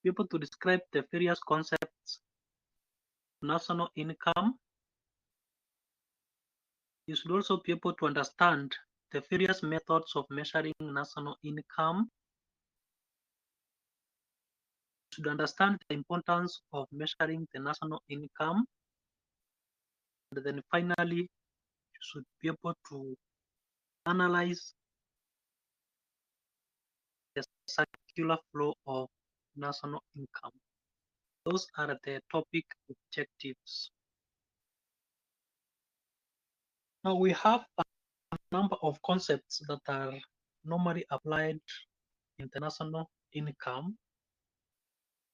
be able to describe the various concepts of national income. You should also be able to understand the various methods of measuring national income. You should understand the importance of measuring the national income. And then finally, you should be able to analyze the circular flow of national income. Those are the topic objectives. Now we have a number of concepts that are normally applied in the national income.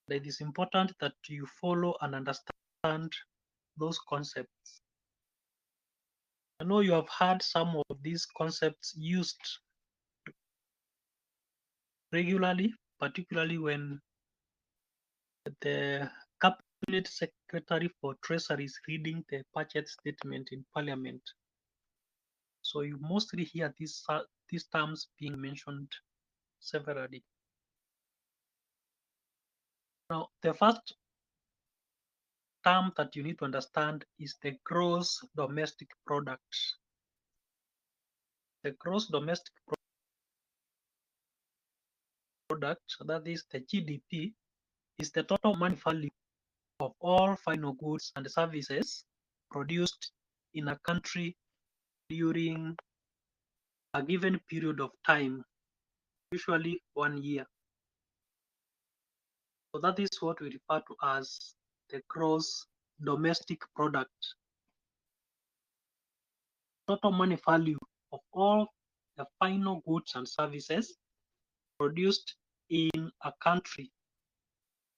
It is important that you follow and understand those concepts. I know you have heard some of these concepts used regularly, particularly when the Cabinet Secretary for Treasury is reading the budget statement in Parliament. So you mostly hear these terms being mentioned severally. Now, the first term that you need to understand is the gross domestic product. The gross domestic product, that is the GDP, is the total money value of all final goods and services produced in a country during a given period of time, usually 1 year. So that is what we refer to as the gross domestic product. Total money value of all the final goods and services produced in a country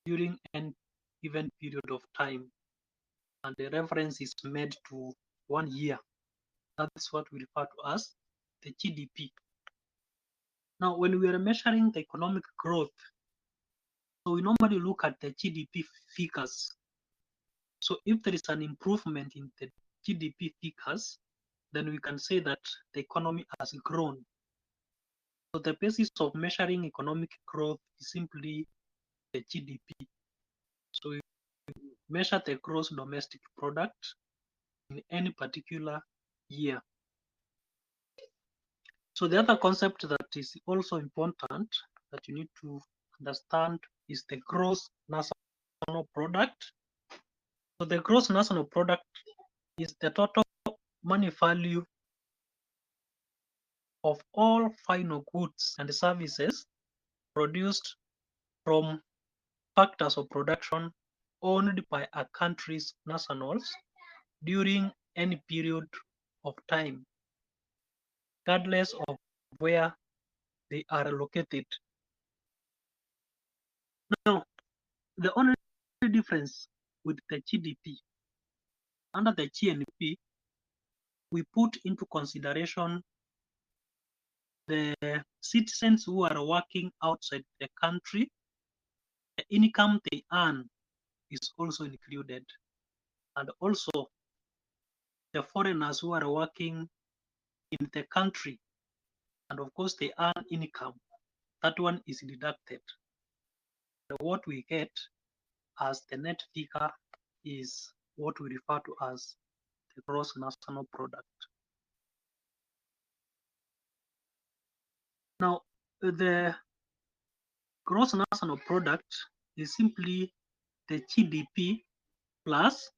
during an given period of time. And the reference is made to 1 year. That's what we refer to as the GDP. Now, when we are measuring the economic growth, so we normally look at the GDP figures. So if there is an improvement in the GDP figures, then we can say that the economy has grown. So the basis of measuring economic growth is simply the GDP. So we measure the gross domestic product in any particular year. So the other concept that is also important that you need to understand is the gross national product. So the gross national product is the total money value of all final goods and services produced from factors of production owned by a country's nationals during any period of time, regardless of where they are located. Now, the only difference with the GDP, under the GNP, we put into consideration the citizens who are working outside the country. The income they earn is also included, and also the foreigners who are working in the country, and of course they earn income, that one is deducted. And what we get as the net figure is what we refer to as the gross national product. Now, the gross national product is simply the GDP plus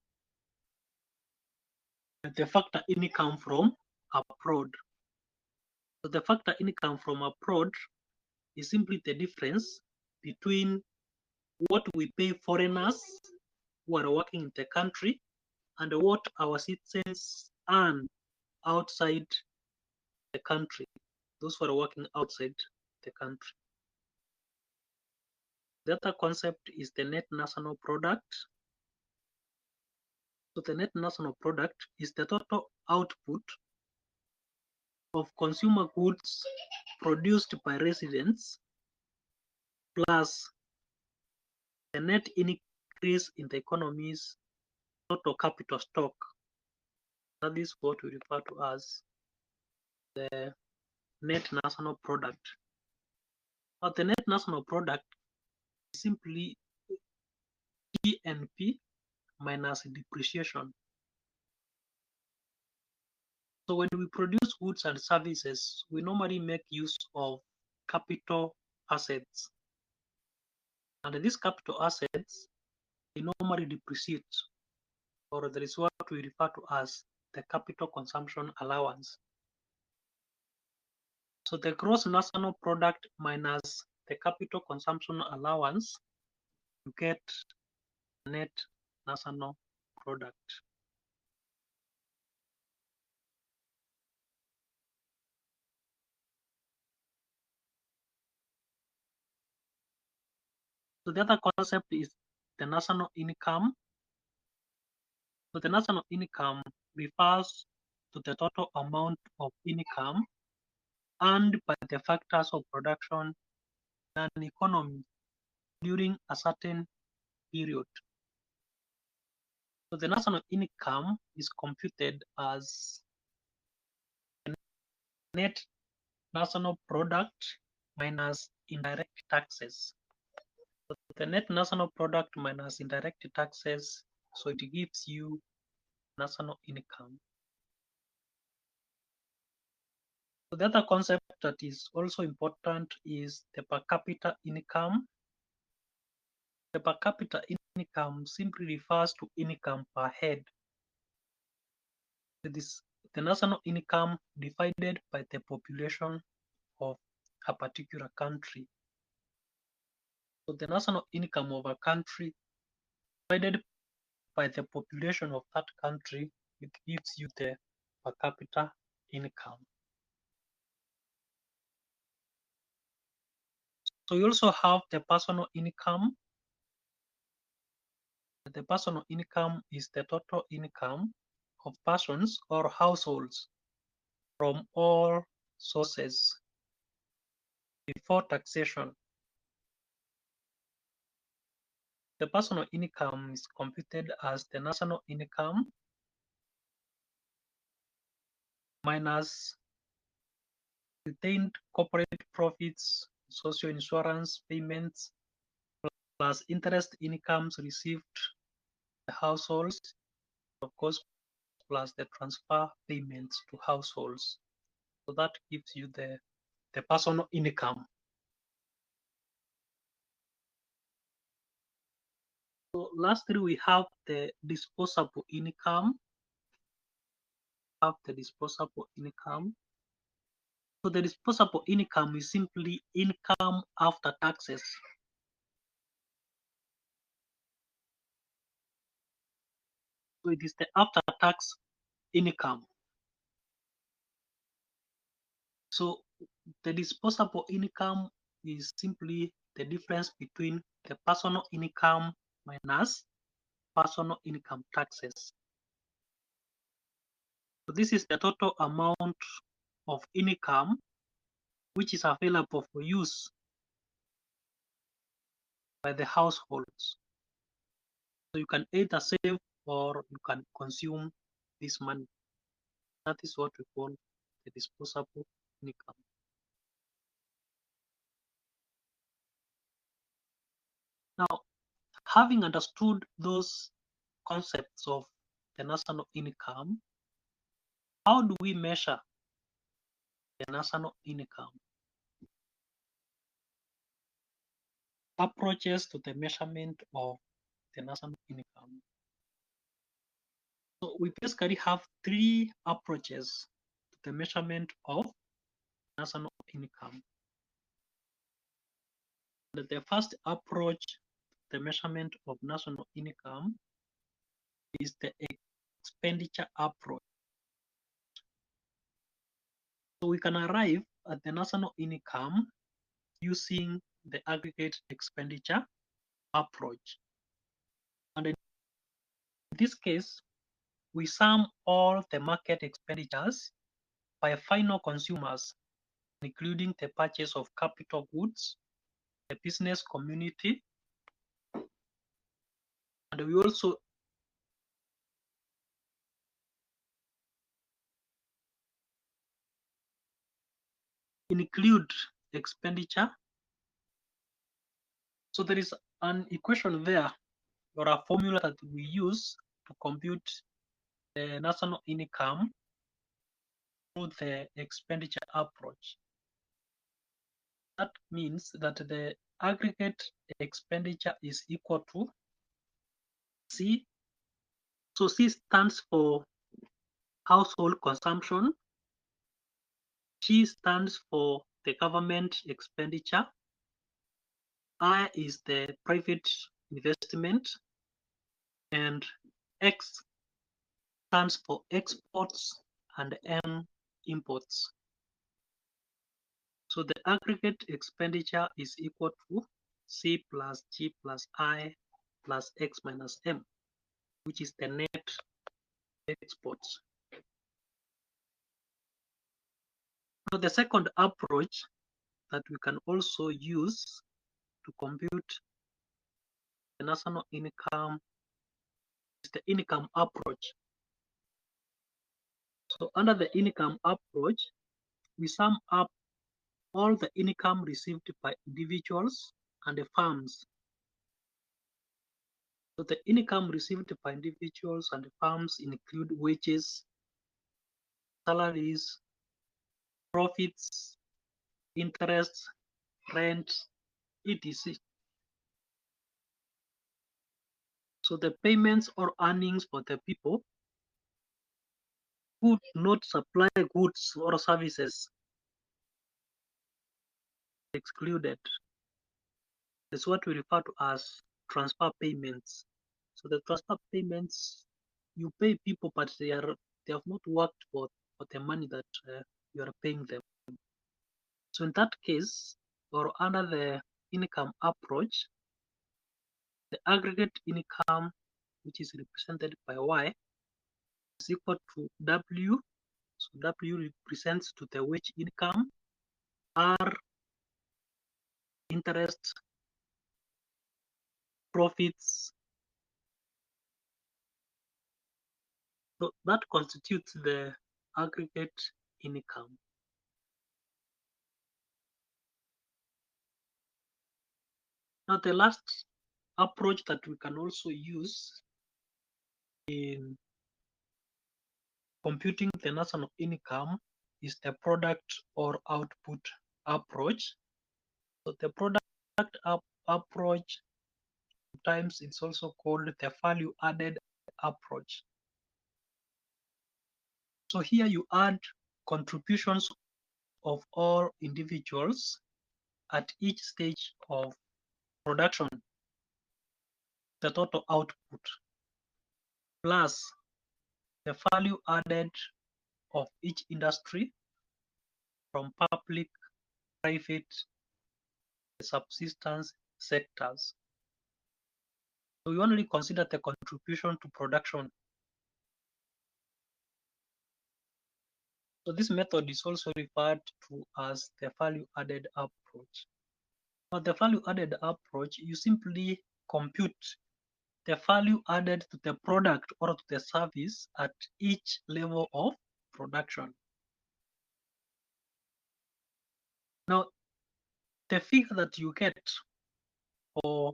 the factor income from abroad. So the factor income from abroad is simply the difference between what we pay foreigners who are working in the country and what our citizens earn outside the country, those who are working outside the country. The other concept is the net national product. So the net national product is the total output of consumer goods produced by residents plus the net increase in the economy's total capital stock. That is what we refer to as the net national product. But the net national product simply GNP minus depreciation. So when we produce goods and services, we normally make use of capital assets. And these capital assets, they normally depreciate, or there is what we refer to as the capital consumption allowance. So the gross national product minus the capital consumption allowance, you get net national product. So the other concept is the national income. So the national income refers to the total amount of income earned by the factors of production and economy during a certain period. So the national income is computed as net national product minus indirect taxes. So the net national product minus indirect taxes, so it gives you national income. So the other concept that is also important is the per capita income. The per capita income simply refers to income per head. It is the national income divided by the population of a particular country. So the national income of a country divided by the population of that country, it gives you the per capita income. So you also have the personal income. The personal income is the total income of persons or households from all sources before taxation. The personal income is computed as the national income minus retained corporate profits, social insurance payments, plus interest incomes received by households, of course, plus the transfer payments to households. So that gives you the personal income. So lastly, we have the disposable income. So the disposable income is simply income after taxes. So it is the after tax income. So the disposable income is simply the difference between the personal income minus personal income taxes. So this is the total amount of income which is available for use by the households. So you can either save or you can consume this money. That is what we call the disposable income. Now, having understood those concepts of the national income, how do we measure the national income? Approaches to the measurement of the national income. So we basically have three approaches to the measurement of national income. The first approach to the measurement of national income is the expenditure approach. So we can arrive at the national income using the aggregate expenditure approach. And in this case, we sum all the market expenditures by final consumers, including the purchase of capital goods, the business community, and we also include expenditure So there is an equation there, or a formula that we use to compute the national income through the expenditure approach. That means that the aggregate expenditure is equal to C. So C stands for household consumption. G stands for the government expenditure. I is the private investment. And X stands for exports and M imports. So the aggregate expenditure is equal to C plus G plus I plus X minus M, which is the net exports. Now the second approach that we can also use to compute the national income is the income approach. So under the income approach, we sum up all the income received by individuals and the firms. So the income received by individuals and firms include wages, salaries, profits, interest, rent, etc. So the payments or earnings for the people who do not supply goods or services excluded. That's what we refer to as transfer payments. So the transfer payments, you pay people, but they have not worked for the money that you are paying them. So in that case, or under the income approach, the aggregate income, which is represented by Y, is equal to W. So W represents to the wage income, R interest, profits. So that constitutes the aggregate income. Now the last approach that we can also use in computing the national income is the product or output approach. So the product approach, sometimes it's also called the value added approach. So here you add contributions of all individuals at each stage of production, the total output, plus the value added of each industry from public, private, subsistence sectors. So we only consider the contribution to production. So this method is also referred to as the value added approach. Now the value added approach, you simply compute the value added to the product or to the service at each level of production. Now, the figure that you get for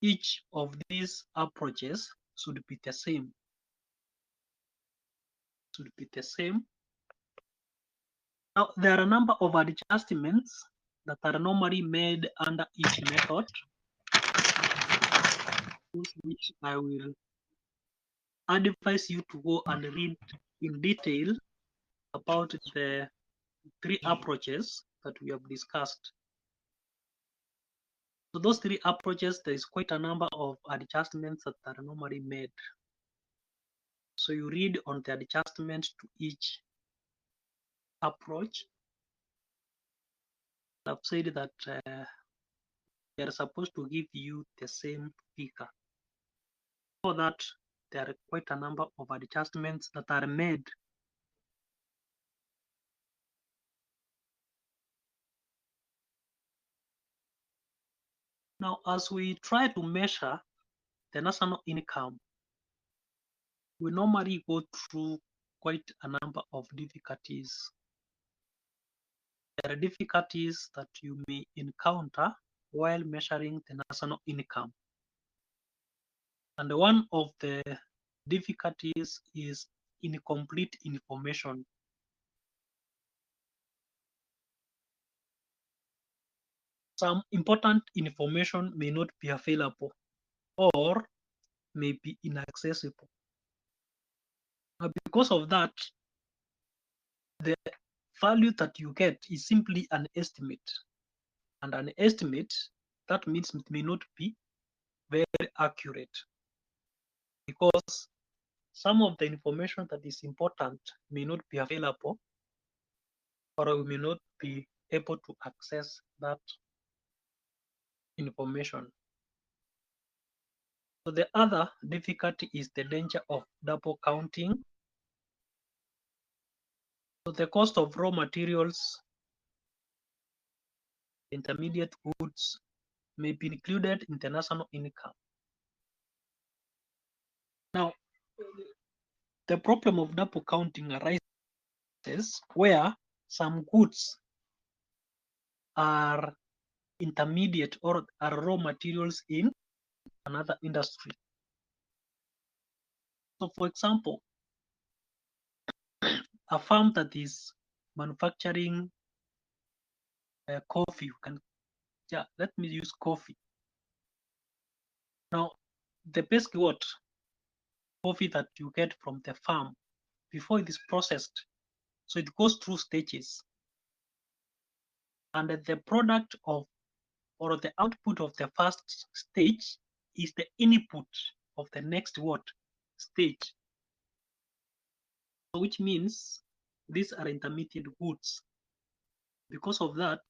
each of these approaches should be the same. Should be the same. Now, there are a number of adjustments that are normally made under each method, which I will advise you to go and read in detail about the three approaches that we have discussed. So those three approaches, there is quite a number of adjustments that are normally made. So you read on the adjustments to each approach. I've said that they are supposed to give you the same figure. For that, there are quite a number of adjustments that are made. Now, as we try to measure the national income, we normally go through quite a number of difficulties. There are difficulties that you may encounter while measuring the national income. And one of the difficulties is incomplete information. Some important information may not be available or may be inaccessible. Now, because of that, the value that you get is simply an estimate. And an estimate, that means it may not be very accurate because some of the information that is important may not be available or we may not be able to access that information. So the other difficulty is the danger of double counting. So the cost of raw materials, intermediate goods may be included in the national income. Now, the problem of double counting arises where some goods are intermediate or are raw materials in another industry. So, for example, a farm that is manufacturing coffee, let me use coffee. Now, the best coffee that you get from the farm before it is processed, so it goes through stages, and the product of or the output of the first stage is the input of the next stage, which means these are intermediate goods. Because of that,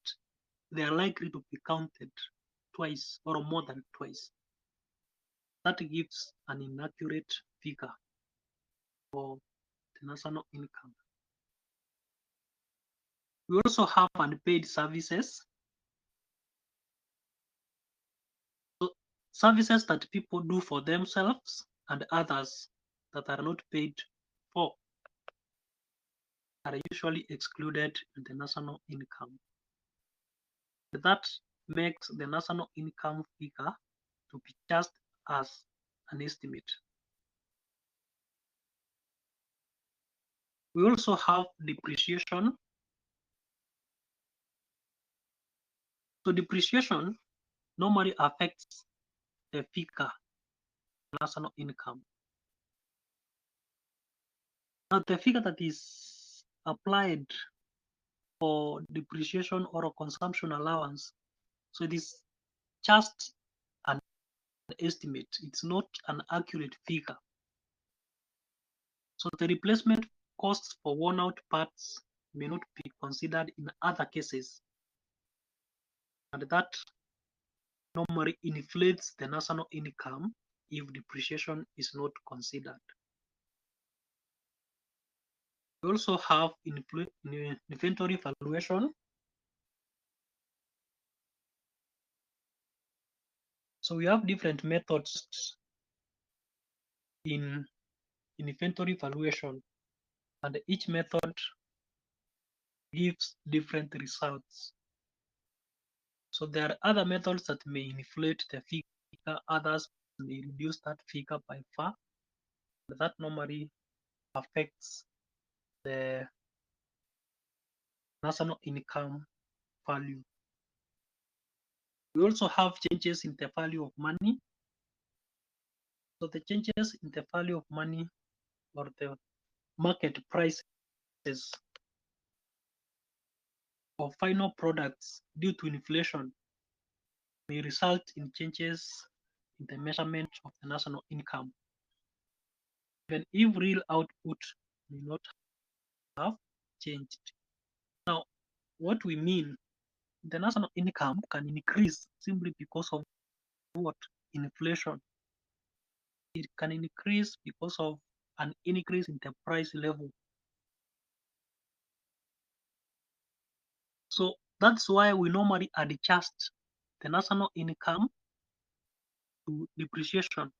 they are likely to be counted twice or more than twice. That gives an inaccurate figure for the national income. We also have unpaid services. So services that people do for themselves and others that are not paid for are usually excluded in the national income. That makes the national income figure to be just as an estimate. We also have depreciation. So depreciation normally affects the figure national income. Now the figure that is applied for depreciation or a consumption allowance, so it is just an estimate. It's not an accurate figure. So the replacement costs for worn out parts may not be considered in other cases. And that normally inflates the national income if depreciation is not considered. We also have inventory valuation. So we have different methods in inventory valuation, and each method gives different results. So there are other methods that may inflate the figure, others may reduce that figure by far. That normally affects the national income value. We also have changes in the value of money. So the changes in the value of money or the market prices of final products due to inflation may result in changes in the measurement of the national income, even if real output may not have changed. Now, what we mean, the national income can increase simply because of what? Inflation. It can increase because of an increase in the price level. So that's why we normally adjust the national income to depreciation.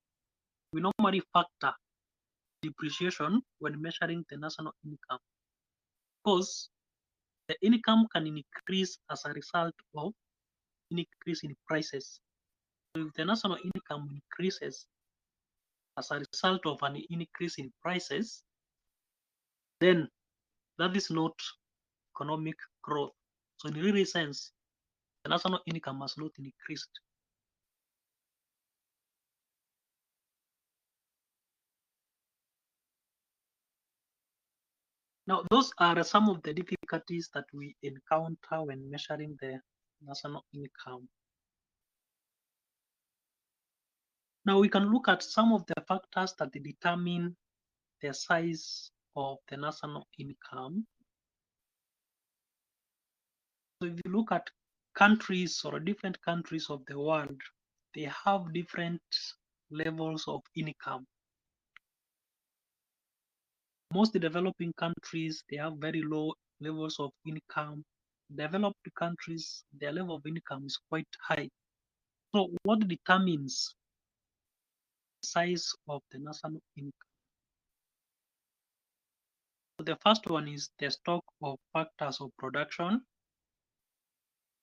We normally factor depreciation when measuring the national income because the income can increase as a result of increase in prices. So if the national income increases as a result of an increase in prices, then that is not economic growth. So in really sense, the national income has not increased. Now, those are some of the difficulties that we encounter when measuring the national income. Now, we can look at some of the factors that determine the size of the national income. So, if you look at countries or different countries of the world, they have different levels of income. Most developing countries, they have very low levels of income. Developed countries, their level of income is quite high. So what determines the size of the national income? So the first one is the stock of factors of production.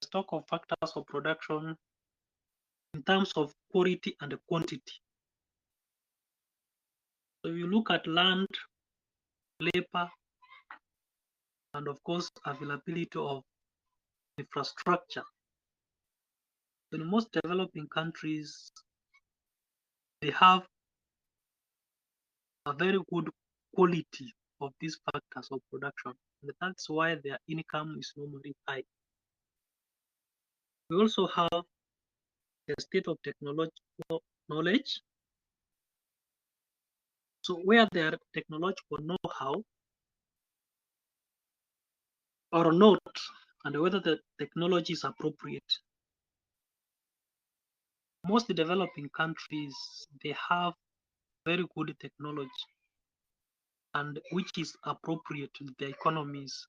The stock of factors of production in terms of quality and quantity. So you look at land, labor, and of course availability of infrastructure. In most developing countries, they have a very good quality of these factors of production. And that's why their income is normally high. We also have the state of technological knowledge. So where their technological know-how or not, and whether the technology is appropriate. Most developing countries, they have very good technology and which is appropriate to their economies.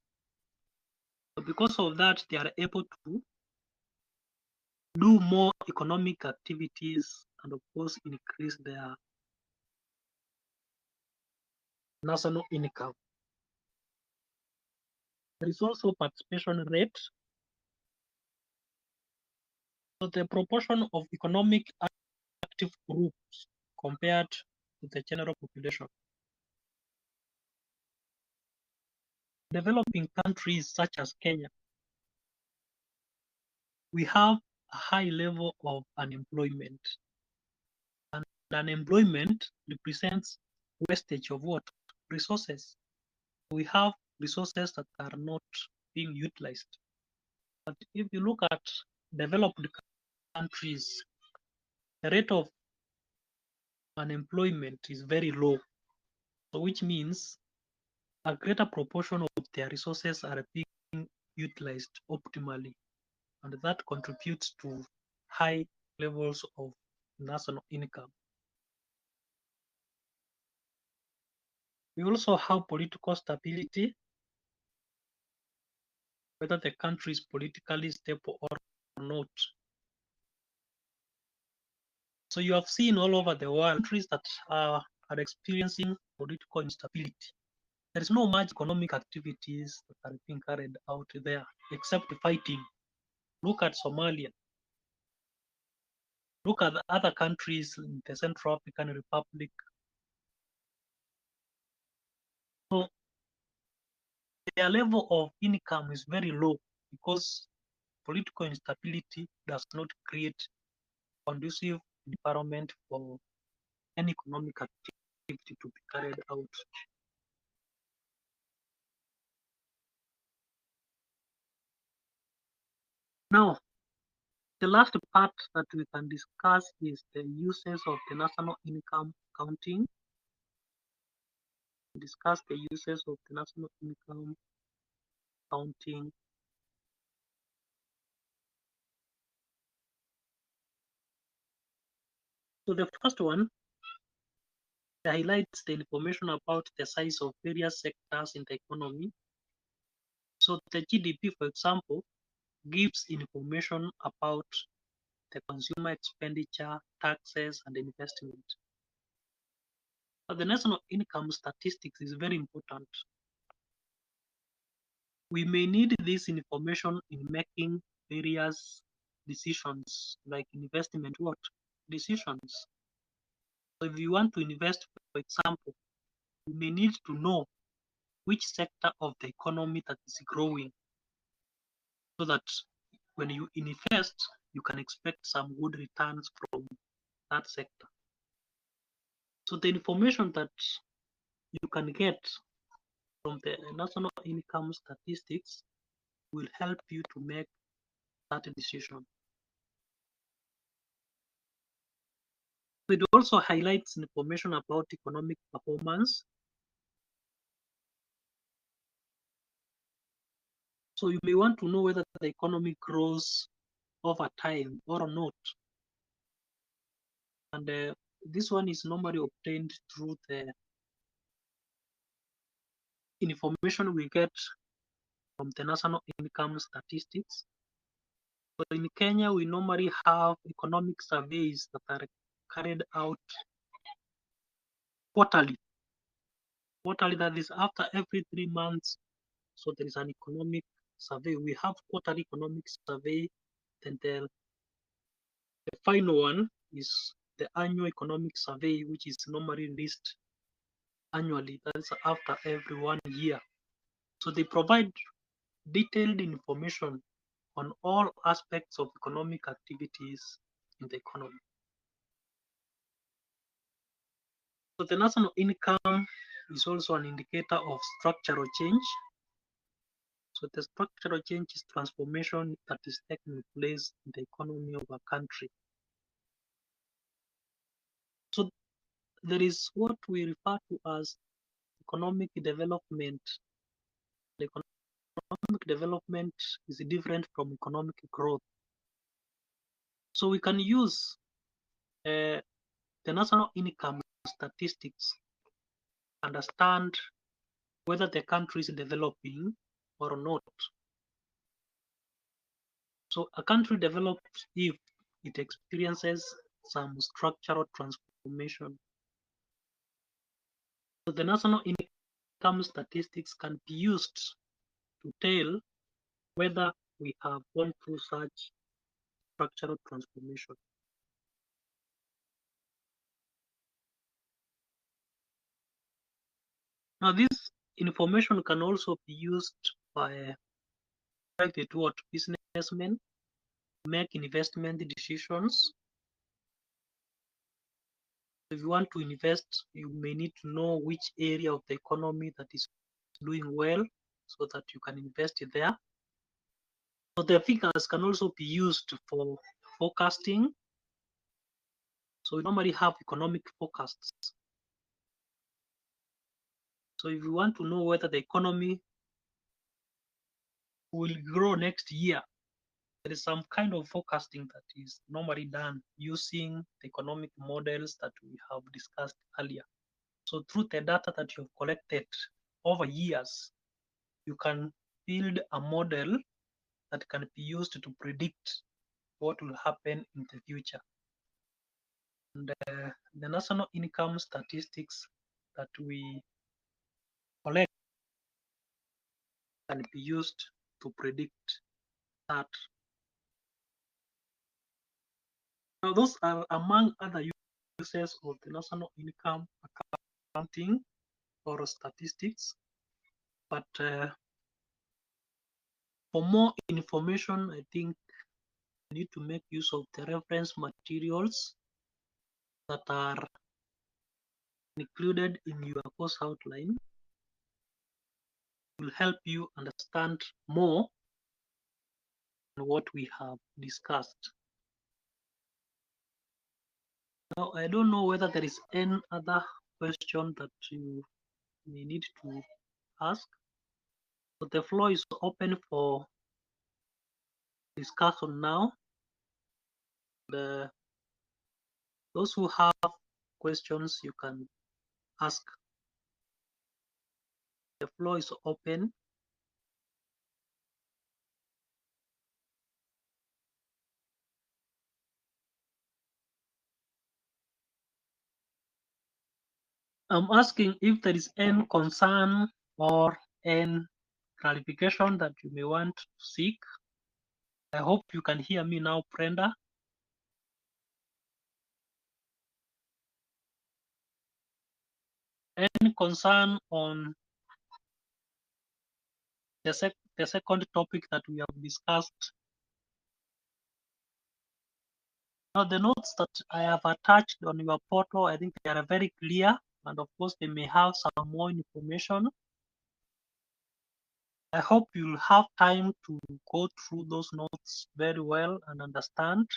So because of that, they are able to do more economic activities and of course increase their national income. There is also participation rate. So the proportion of economic active groups compared to the general population. Developing countries such as Kenya, we have a high level of unemployment. And unemployment represents wastage of what? Resources. We have resources that are not being utilized. But if you look at developed countries, the rate of unemployment is very low. So which means a greater proportion of their resources are being utilized optimally. And that contributes to high levels of national income. We also have political stability, whether the country is politically stable or not. So you have seen all over the world countries that are experiencing political instability. There is no much economic activities that are being carried out there except fighting. Look at Somalia. Look at the other countries in the Central African Republic. So their level of income is very low because political instability does not create conducive environment for any economic activity to be carried out. Now, the last part that we can discuss is the uses of the national income counting. Discuss the uses of the national income counting. So the first one highlights the information about the size of various sectors in the economy. So the GDP, for example, gives information about the consumer expenditure, taxes, and investment. But the national income statistics is very important. We may need this information in making various decisions like investment decisions. So if you want to invest, for example, you may need to know which sector of the economy that is growing, so that when you invest, you can expect some good returns from that sector. So the information that you can get from the national income statistics will help you to make that decision. It also highlights information about economic performance. So you may want to know whether the economy grows over time or not. And this one is normally obtained through the information we get from the national income statistics. So in Kenya, we normally have economic surveys that are carried out quarterly. Quarterly, that is after every 3 months. So there is an economic survey. We have quarterly economic survey. Then the final one is the annual economic survey, which is normally released annually. That's after every 1 year. So they provide detailed information on all aspects of economic activities in the economy. So the national income is also an indicator of structural change. So the structural change is transformation that is taking place in the economy of a country. So there is what we refer to as economic development. The economic development is different from economic growth. So we can use the national income statistics to understand whether the country is developing or not. So a country develops if it experiences some structural transformation. So the national income statistics can be used to tell whether we have gone through such structural transformation. Now, this information can also be used by private businessmen to make investment decisions. If you want to invest, you may need to know which area of the economy that is doing well so that you can invest there. So the figures can also be used for forecasting. So we normally have economic forecasts. So if you want to know whether the economy will grow next year, there is some kind of forecasting that is normally done using the economic models that we have discussed earlier. So through the data that you've collected over years, you can build a model that can be used to predict what will happen in the future. And the national income statistics that we collect can be used to predict that. Now, those are among other uses of the national income accounting or statistics. But for more information, I think you need to make use of the reference materials that are included in your course outline. It will help you understand more on what we have discussed. Now, I don't know whether there is any other question that you may need to ask. So the floor is open for discussion now. Those who have questions, you can ask. The floor is open. I'm asking if there is any concern or any clarification that you may want to seek. I hope you can hear me now, Brenda. Any concern on the second topic that we have discussed? Now, the notes that I have attached on your portal, I think they are very clear, and of course, they may have some more information. I hope you'll have time to go through those notes very well and understand.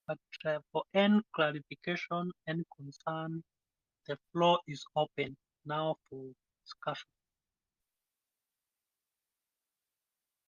But for any clarification, any concern, the floor is open now for discussion.